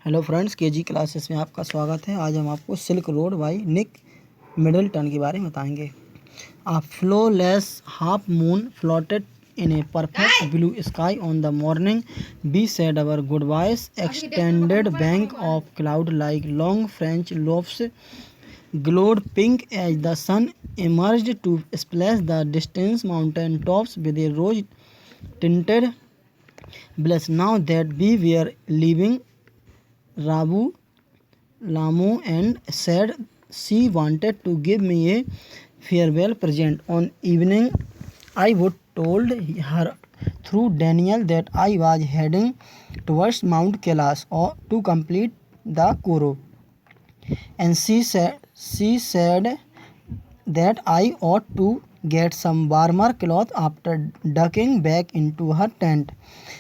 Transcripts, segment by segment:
Hello friends, KG classes में आपका स्वागत है। आज हम आपको silk road by Nick Middleton के बारे में बताएंगे। A flawless half moon floated in a perfect blue sky on the morning we said our goodbyes. Extended bank of cloud like long French lobes glowed pink as the sun emerged to splash the distant mountain tops with a rose tinted blush. Now that we were leaving Rabu Lamu and said she wanted to give me a farewell present. On evening, I would told her through Daniel that I was heading towards Mount Kailash or to complete the Koro, and she said that I ought to get some warmer cloth after ducking back into her tent.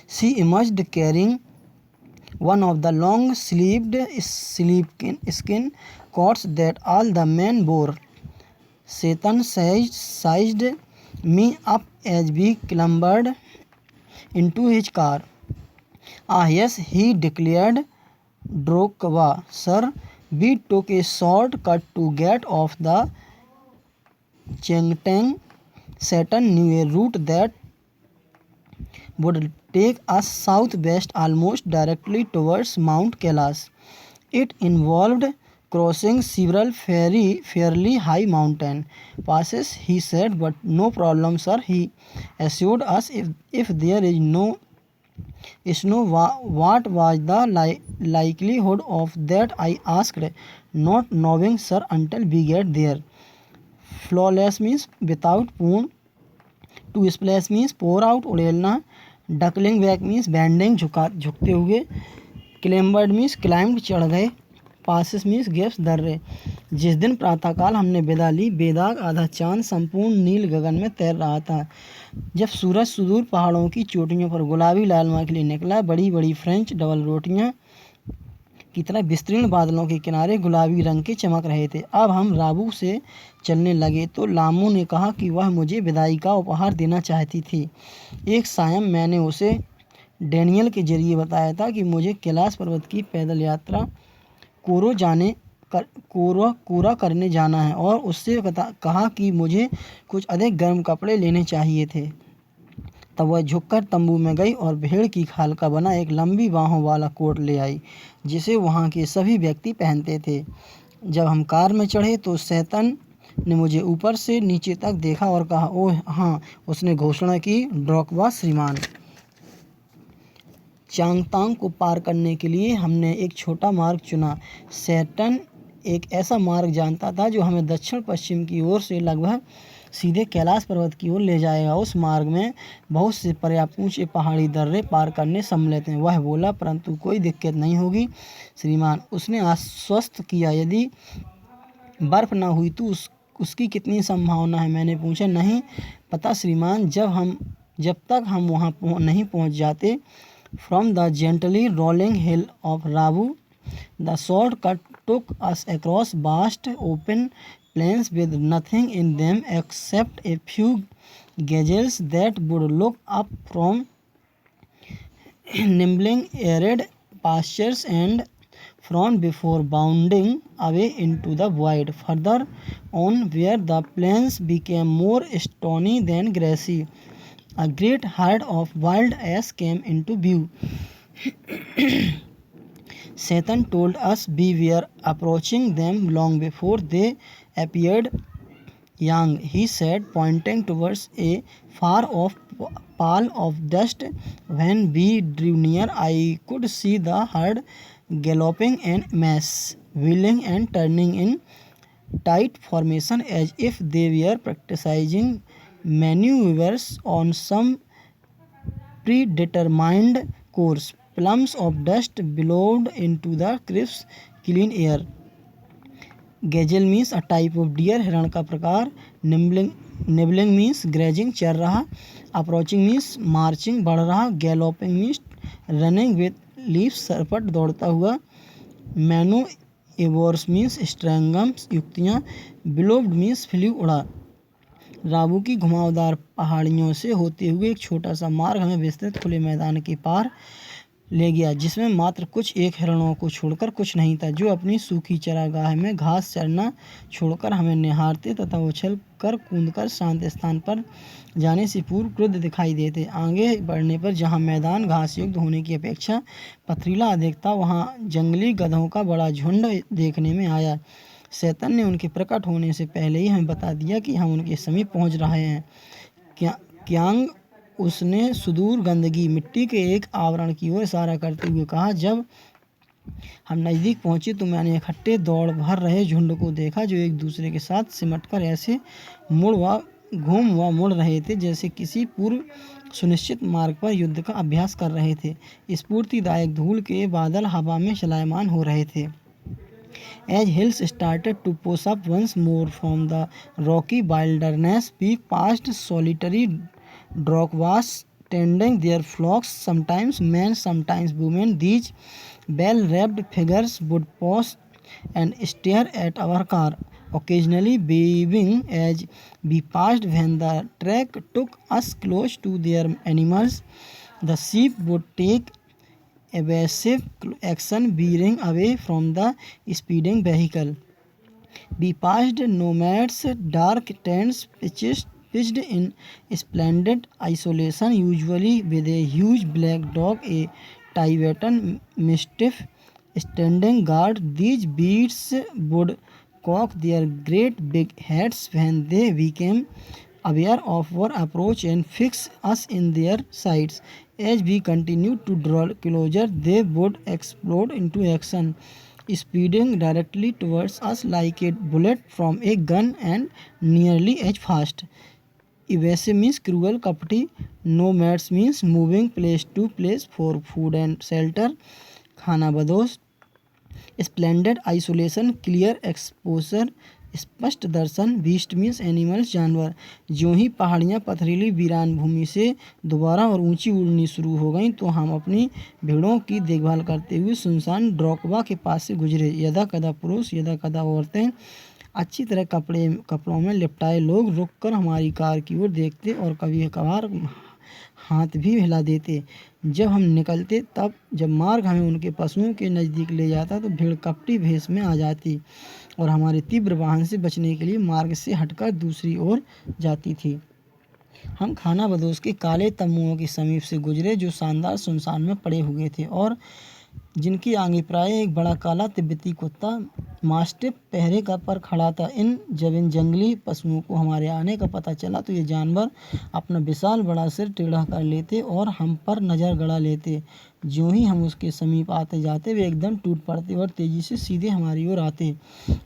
She emerged carrying one of the long-sleeved skin coats that all the men wore. Satan sized me up as we clambered into his car. Ah yes, he declared, Drokwa, sir. We took a short cut to get off the Chengteng. Satan knew a route that would take us southwest almost directly towards Mount Kailash. It involved crossing several fairly high mountain passes, he said, but no problem, sir. He assured us if there is no snow, what was the likelihood of that, I asked, not knowing, sir, until we get there. Flawless means without पूर्ण. To splash means pour out उड़ेलना. Ducking back means bending झुकते हुए. क्लेम्बर्ड means climbed चढ़ गए. Passes means gaps दर्रे. जिस दिन प्रातःकाल हमने विदा ली, बेदाग आधा चांद संपूर्ण नील गगन में तैर रहा था. जब सूरज सुदूर पहाड़ों की चोटियों पर गुलाबी लालमा के लिए निकला, बड़ी बड़ी फ्रेंच डबल रोटियां की तरह विस्तीर्ण बादलों के किनारे गुलाबी रंग के चमक रहे थे. अब हम राबू से चलने लगे तो लामू ने कहा कि वह मुझे विदाई का उपहार देना चाहती थी. एक सायं मैंने उसे डैनियल के जरिए बताया था कि मुझे कैलाश पर्वत की पैदल यात्रा कोरा करने जाना है और उससे कहा कि मुझे कुछ अधिक गर्म कपड़े लेने चाहिए थे. तब वह झुककर तंबू में गई और भेड़ की खाल का बना एक लंबी बाहों वाला कोट ले आई, जिसे वहाँ के सभी व्यक्ति पहनते थे. जब हम कार में चढ़े तो शैतान ने मुझे ऊपर से नीचे तक देखा और कहा, ओह हाँ. उसने घोषणा की, ड्रोकवा श्रीमान. चांगतांग को पार करने के लिए हमने एक छोटा मार्ग चुना. सैटन एक ऐसा मार्ग जानता था जो हमें दक्षिण पश्चिम की ओर से लगभग सीधे कैलाश पर्वत की ओर ले जाएगा. उस मार्ग में बहुत से पर्याप्त ऊंचे पहाड़ी दर्रे पार करने सम्मिलित हैं. वह बोला, परंतु कोई दिक्कत नहीं होगी श्रीमान. उसने आश्वस्त किया. यदि बर्फ न हुई तो उसकी कितनी संभावना है? मैंने पूछा. नहीं पता श्रीमान, जब तक हम वहाँ नहीं पहुँच जाते. From the gently rolling hill of Rabu the short cut took us across vast open plains with nothing in them except a few gazelles that would look up from nimbling arid pastures and frown before bounding away into the void. Further on, where the plains became more stony than grassy, a great herd of wild ass came into view. Satan told us we were approaching them long before they appeared. Young, he said, pointing towards a far-off pall of dust. When we drew near, I could see the herd galloping en masse, wheeling and turning in tight formation as if they were practicing maneuvers on some predetermined course. Plumes of dust billowed into the crisp, clean air. Gazelle means a type of deer, हिरण का प्रकार. Nibbling means grazing, चर रहा. Approaching means marching, बढ़ रहा. Galloping means running with leaps, सरपट दौड़ता हुआ. Maneuvers means strangums, युक्तियाँ. Billowed means flew, उड़ा. राबू की घुमावदार पहाड़ियों से होते हुए एक छोटा सा मार्ग हमें विस्तृत खुले मैदान के पार ले गया, जिसमें मात्र कुछ एक हिरणों को छोड़कर कुछ नहीं था, जो अपनी सूखी चरागाह में घास चरना छोड़कर हमें निहारते तथा उछल कर कूद कर शांत स्थान पर जाने से पूर्व क्रुद्ध दिखाई देते। आगे बढ़ने पर जहाँ मैदान घास युक्त होने की अपेक्षा पथरीला अधिक था, वहाँ जंगली गधों का बड़ा झुंड देखने में आया। शैतान ने उनके प्रकट होने से पहले ही हमें बता दिया कि हम उनके समीप पहुँच रहे हैं। क्यांग, उसने सुदूर गंदगी मिट्टी के एक आवरण की ओर इशारा करते हुए कहा। जब हम नज़दीक पहुंचे तो मैंने इकट्ठे दौड़ भर रहे झुंड को देखा, जो एक दूसरे के साथ सिमटकर ऐसे घूम व मुड़ रहे थे जैसे किसी पूर्व सुनिश्चित मार्ग पर युद्ध का अभ्यास कर रहे थे। स्फूर्तिदायक धूल के बादल हवा में चलायमान हो रहे थे। As hills started to push up once more from the rocky wilderness, we passed solitary Drogwas tending their flocks, sometimes men, sometimes women. These well-wrapped figures would pause and stare at our car, occasionally beaming as we passed. When the track took us close to their animals, the sheep would take evasive action, veering away from the speeding vehicle. We passed nomads, dark tents pitched in splendid isolation, usually with a huge black dog, a Tibetan Mastiff, standing guard. These beasts would cock their great big heads when they became aware of our approach and fix us in their sights. As we continued to draw closer, they would explode into action, speeding directly towards us like a bullet from a gun and nearly as fast. Evasive means cruel, kapti. Nomads means moving place to place for food and shelter. खानाबदोश, splendid isolation, clear exposure, स्पष्ट दर्शन। Beast means animals, जानवर। ज्यों ही पहाड़ियाँ पथरीली वीरान भूमि से दोबारा और ऊंची उड़नी शुरू हो गईं तो हम अपनी भेड़ों की देखभाल करते हुए सुनसान ड्रॉकवा के पास से गुजरे। यदा कदा पुरुष, यदा कदा औरतें, अच्छी तरह कपड़ों में लिपटाए लोग रुककर हमारी कार की ओर देखते और कभी कभार हाथ भी हिला देते। जब हम निकलते तब जब मार्ग हमें उनके पशुओं के नज़दीक ले जाता तो भीड़ कपटी भेष में आ जाती और हमारे तीव्र वाहन से बचने के लिए मार्ग से हटकर दूसरी ओर जाती थी। हम खानाबदोश के काले तंबुओं के समीप से गुजरे, जो शानदार सुनसान में पड़े हुए थे और जिनकी आगे प्राय एक बड़ा काला तिब्बती कुत्ता मास्टिफ पहरे का पर खड़ा था। जब इन जंगली पशुओं को हमारे आने का पता चला तो ये जानवर अपना विशाल बड़ा सिर टेढ़ा कर लेते और हम पर नज़र गड़ा लेते। ज्यों ही हम उसके समीप आते जाते वे एकदम टूट पड़ते और तेज़ी से सीधे हमारी ओर आते,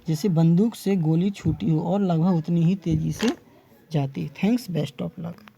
जैसे बंदूक से गोली छूटी हो, और लगभग उतनी ही तेज़ी से जाती। Thanks, best of luck.